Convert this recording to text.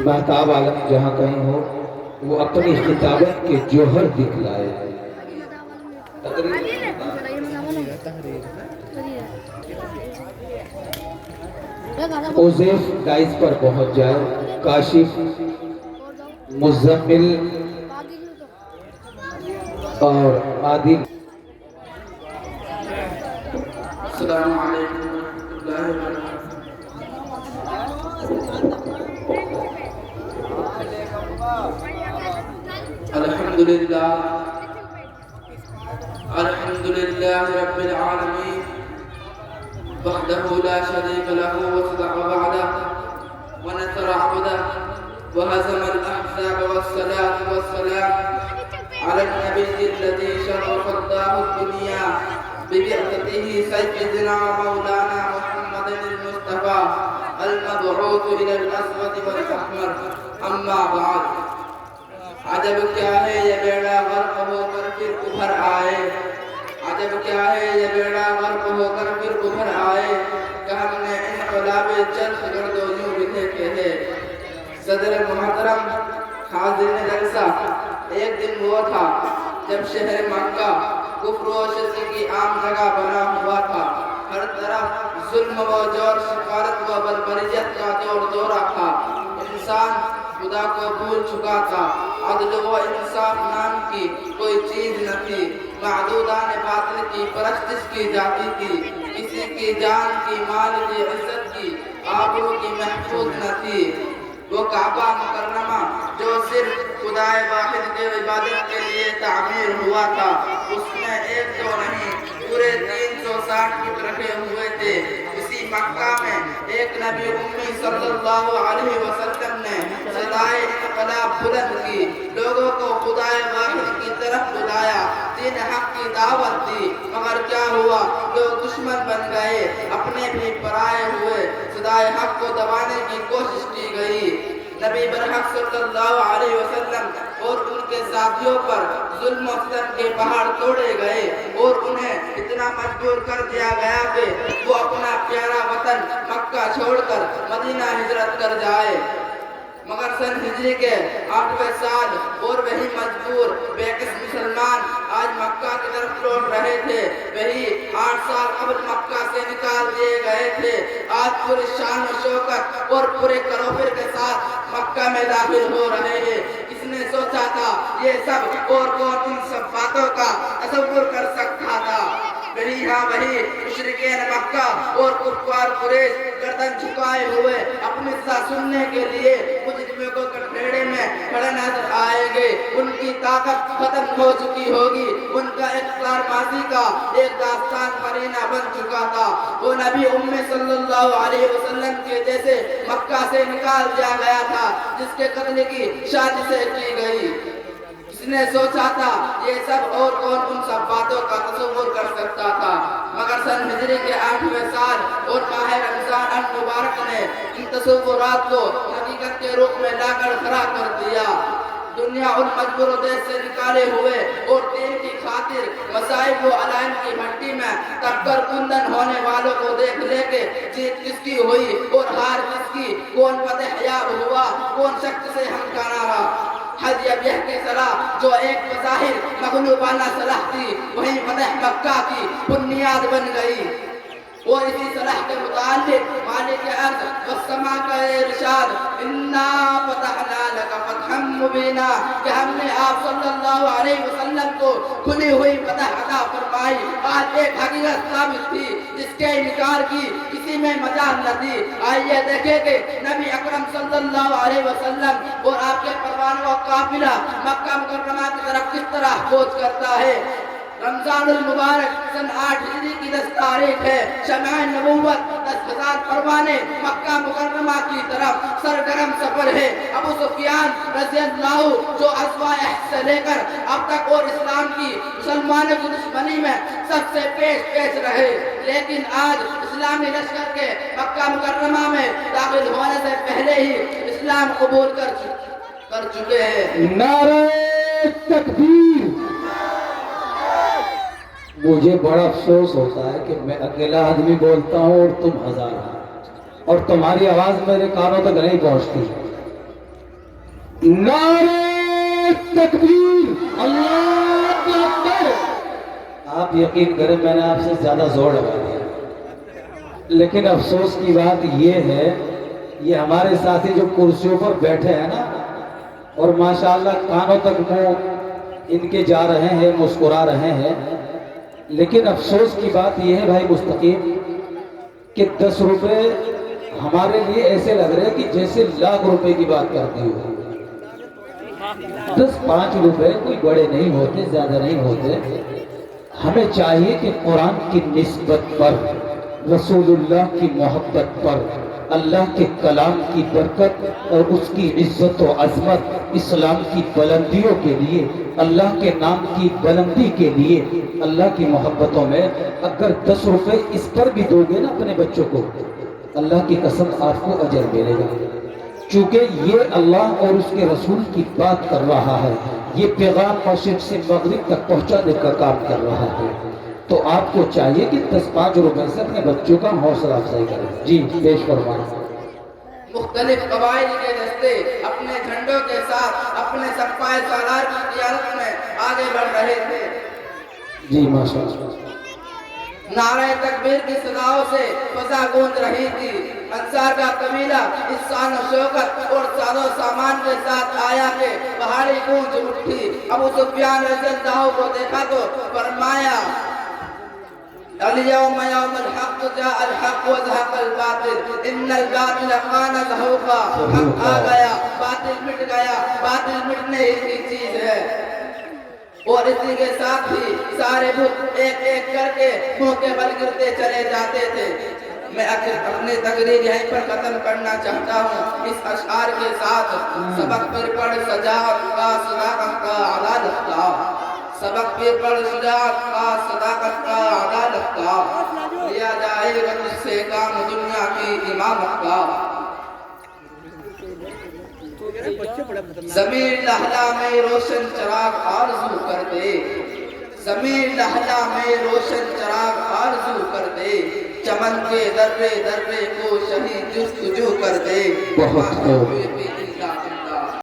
महताब आलम जहाँ कहीं हो वो अपनी खिताबत के जौहर दिखलाए। उज़ैफ डाइस पर पहुंच जाए, काशिफ, मुज़म्मिल और आदिल। अस्सलामु अलैकुम वरहमतुल्लाहि वबरकातुहू। अल्हम्दुलिल्लाह रब्बिल आलमीन वहदहु ला शरीका लहु वसदअ वअदहु व नसरा अब्दहु व हज़मा अल-अहज़ाब वस्सलातु वस्सलाम अला नबिय्यि الذي शरफ़ अल्लाहु दुनिया बिबिअततिही सय्यिदना मौलाना मुहम्मदिन मुस्तफा अल-मबऊस इला अल-अस्वद वल-अहमर। अम्मा बाद, अजब क्या है ये बेड़ा गर्क होकर फिर उभर आए। अजब क्या है ये बेड़ा गर्क होकर फिर उभर आए कि हमने इनक़लाबे चरख़ गर्दो यूं भी देखे हैं। सदर मुहतरम, हाज़िरीन जलसा, एक दिन वो था जब शहर मक्का कुफ्र व शिर्क की आम जगह बना हुआ था। हर तरफ जुल्म व जौर, शिकारत व बर्बरियत का दौर दौरा था। इंसान खुदा को भूल चुका था। अदल व इंसाफ नाम की कोई चीज न थी। मादूदान बातिल की परस्तिश की जाती थी। किसी की जान की, माल की, इज्जत की, आबरू की महफूज न थी। वो काबा मुकर्रमा जो सिर्फ खुदाए वाहिद के इबादत के लिए तामीर हुआ था, उसमें एक दो नहीं पूरे 360 फुट रखे हुए थे। इसी मक्का में एक नबी उम्मी सल्लल्लाहु अलैहि वसल्लम ने सदाए इनकलाब बुलंद की, लोगों को खुदाए वाहिद की तरफ बुलाया, दीन हक की दावत दी। मगर क्या हुआ, लोग दुश्मन बन गए, अपने भी पराए हुए। सदाए हक को दबाने की कोशिश की गई। नबी बरहक सल्लल्लाहु अलैहि वसल्लम और उनके साथियों पर जुल्म व सितम के पहाड़ तोड़े गए और उन्हें इतना मजबूर कर दिया गया कि वो अपना प्यारा वतन मक्का छोड़कर मदीना हिजरत कर जाए। मगर सन हिजरी के 8वें साल और वही मजबूर बेकस मुसलमान आज मक्का की तरफ लौट रहे थे। वही 8 साल कबल मक्का से निकाल दिए गए थे। आज पूरी शान और शौकत और पूरे करोफिर के साथ मक्का में दाखिल हो रहे हैं। किसने सोचा था ये सब और कौन इन सब बातों का तसव्वुर कर सकता था। वही मुशरिकीन मक्का और कुफ्फार कुरैश गर्दन झुकाए हुए अपनी सज़ा सुनने के लिए मुजरिमों को कटघरे में खड़े नजर आएंगे। उनकी ताकत खत्म हो चुकी होगी। उनका इक़्तिदार माज़ी का एक दास्तान मरीना बन चुका था। वो नबी उम्मे सल्लल्लाहु अलैहि वसल्लम के जैसे मक्का से निकाल दिया गया था, जिसके कत्ल की साजिशें की गई। इसने सोचा था ये सब और कौन उन सब बातों का तसव्वुर कर सकता था। मगर सन हिजरी के 8वें साल और माह रमजान अल मुबारक ने इन तसव्वुरात को हकीकत के रूप में लाकर खड़ा कर दिया। दुनिया उन मजबूर देश से निकाले हुए और दीन की खातिर मसाइब व अलाइन की भट्टी में तबकर कुंदन होने वालों को देख लेके जीत किसकी हुई और हार किसकी, कौन फतेह याब हुआ, कौन शख्स से हमकाना रहा। हज की सलाह जो एक बज़ाहिर मग़लूबाना सलाह थी, वही फतह मक्का की बुनियाद बन गई। और इसी सलाह के मुतालिक मालिक अर्ज़ व समा का इरशाद, इन्ना फतहना लका फतहम मुबीना, कि हमने आप सल्लल्लाहु अलैहि वसल्लम को खुली हुई फतह अता फरमाई। आज एक हकीकत साबित थी जिसके इनकार की किसी में मजाल न थी। आइए देखें कि नबी अकरम सल्लल्लाहु अलैहि वसल्लम और आपके परवान व काफिला मक्का मुकर्रमा की तरफ किस तरह खोज करता है। रमजानुल मुबारक सन 8 हिजरी की 10 तारीख है। शमाए नबूवत 10,000 परवाने मक्का मुकर्रमा की तरफ सरगर्म सफर है। अबू सुफियान रज़ियल्लाहु जो अज़वाए से लेकर अब तक और इस्लाम की मुसलमानों की दुश्मनी में सबसे पेश रहे, लेकिन आज इस्लामी लश्कर के मक्का मुकर्रमा में दाखिल होने से पहले ही इस्लाम कबूल कर चुके हैं। नारे तकबीर। मुझे बड़ा अफसोस होता है कि मैं अकेला आदमी बोलता हूँ और तुम 1000। اور تمہاری آواز میرے کانوں تک نہیں پہنچتی. نعرہ تکبیر، اللہ اکبر. آپ یقین کریں میں نے آپ سے زیادہ زور لگا دیا، لیکن افسوس کی بات یہ ہے یہ ہمارے ساتھی جو کرسیوں پر بیٹھے ہیں نا اور ماشاءاللہ کانوں تک منہ ان کے جا رہے ہیں، مسکرا رہے ہیں، لیکن افسوس کی بات یہ ہے بھائی مستقیم کہ 10 روپے ہمارے لیے ایسے لگ رہے ہیں کہ جیسے لاکھ روپے کی بات کرتی ہو. 10-5 روپے کوئی بڑے نہیں ہوتے، زیادہ نہیں ہوتے. ہمیں چاہیے کہ قرآن کی نسبت پر، رسول اللہ کی محبت پر، اللہ کے کلام کی برکت اور اس کی عزت و عظمت، اسلام کی بلندیوں کے لیے، اللہ کے نام کی بلندی کے لیے، اللہ کی محبتوں میں اگر 10 روپے اس پر بھی دو گے نا اپنے بچوں کو، اللہ کی قسم آپ کو اجر ملے گا. چونکہ یہ اللہ اور اس کے رسول کی بات کر رہا ہے، یہ پیغام مشرق سے مغرب تک پہنچانے کا کام کر رہا ہے، تو آپ کو چاہیے کہ 10-5 روپے سے اپنے بچوں کا حوصلہ افزائی کریں. جی پیش فرمائیں. مختلف قبائل کے دستے اپنے جھنڈوں کے ساتھ اپنے صفائے سالار کی قیادت میں آگے بڑھ رہے تھے. جی ماشاءاللہ. نعرہ تکبیر کی صداؤں سے فضا گونج رہی تھی. انصار کا قبیلہ اس شان و شوکت اور ساز و سامان کے ساتھ آیا کہ پہاڑی گونج اٹھی. ابو سفیان رضی اللہ کو دیکھا تو فرمایا اليوم يوم الحق جاء الحق وزهق الباطل ان الباطل كان زهوقا. حق آ گیا، باطل مٹ گیا. باطل مٹنے ہی کی چیز ہے. اور اسی کے ساتھ ہی سارے بت ایک ایک کر کے منہ کے بل گرتے چلے جاتے تھے. میں اپنی تقریر یہیں پر ختم کرنا چاہتا ہوں اس اشعار کے ساتھ. سبق پر پڑھ شجاعت کا، صداقت کا، عدالت کا. سبق پر پڑھ شجاعت کا، صداقت کا، عدالت کا. لیا جائے گا تجھ سے کام دنیا کی امامت کا. زمین لہلا میں روشن چراغ آرزو کر دے. زمین لہلا میں روشن چراغ آرزو کر دے. چمن کے درے درے کو شہید جستجو کر دے. بہت خوب.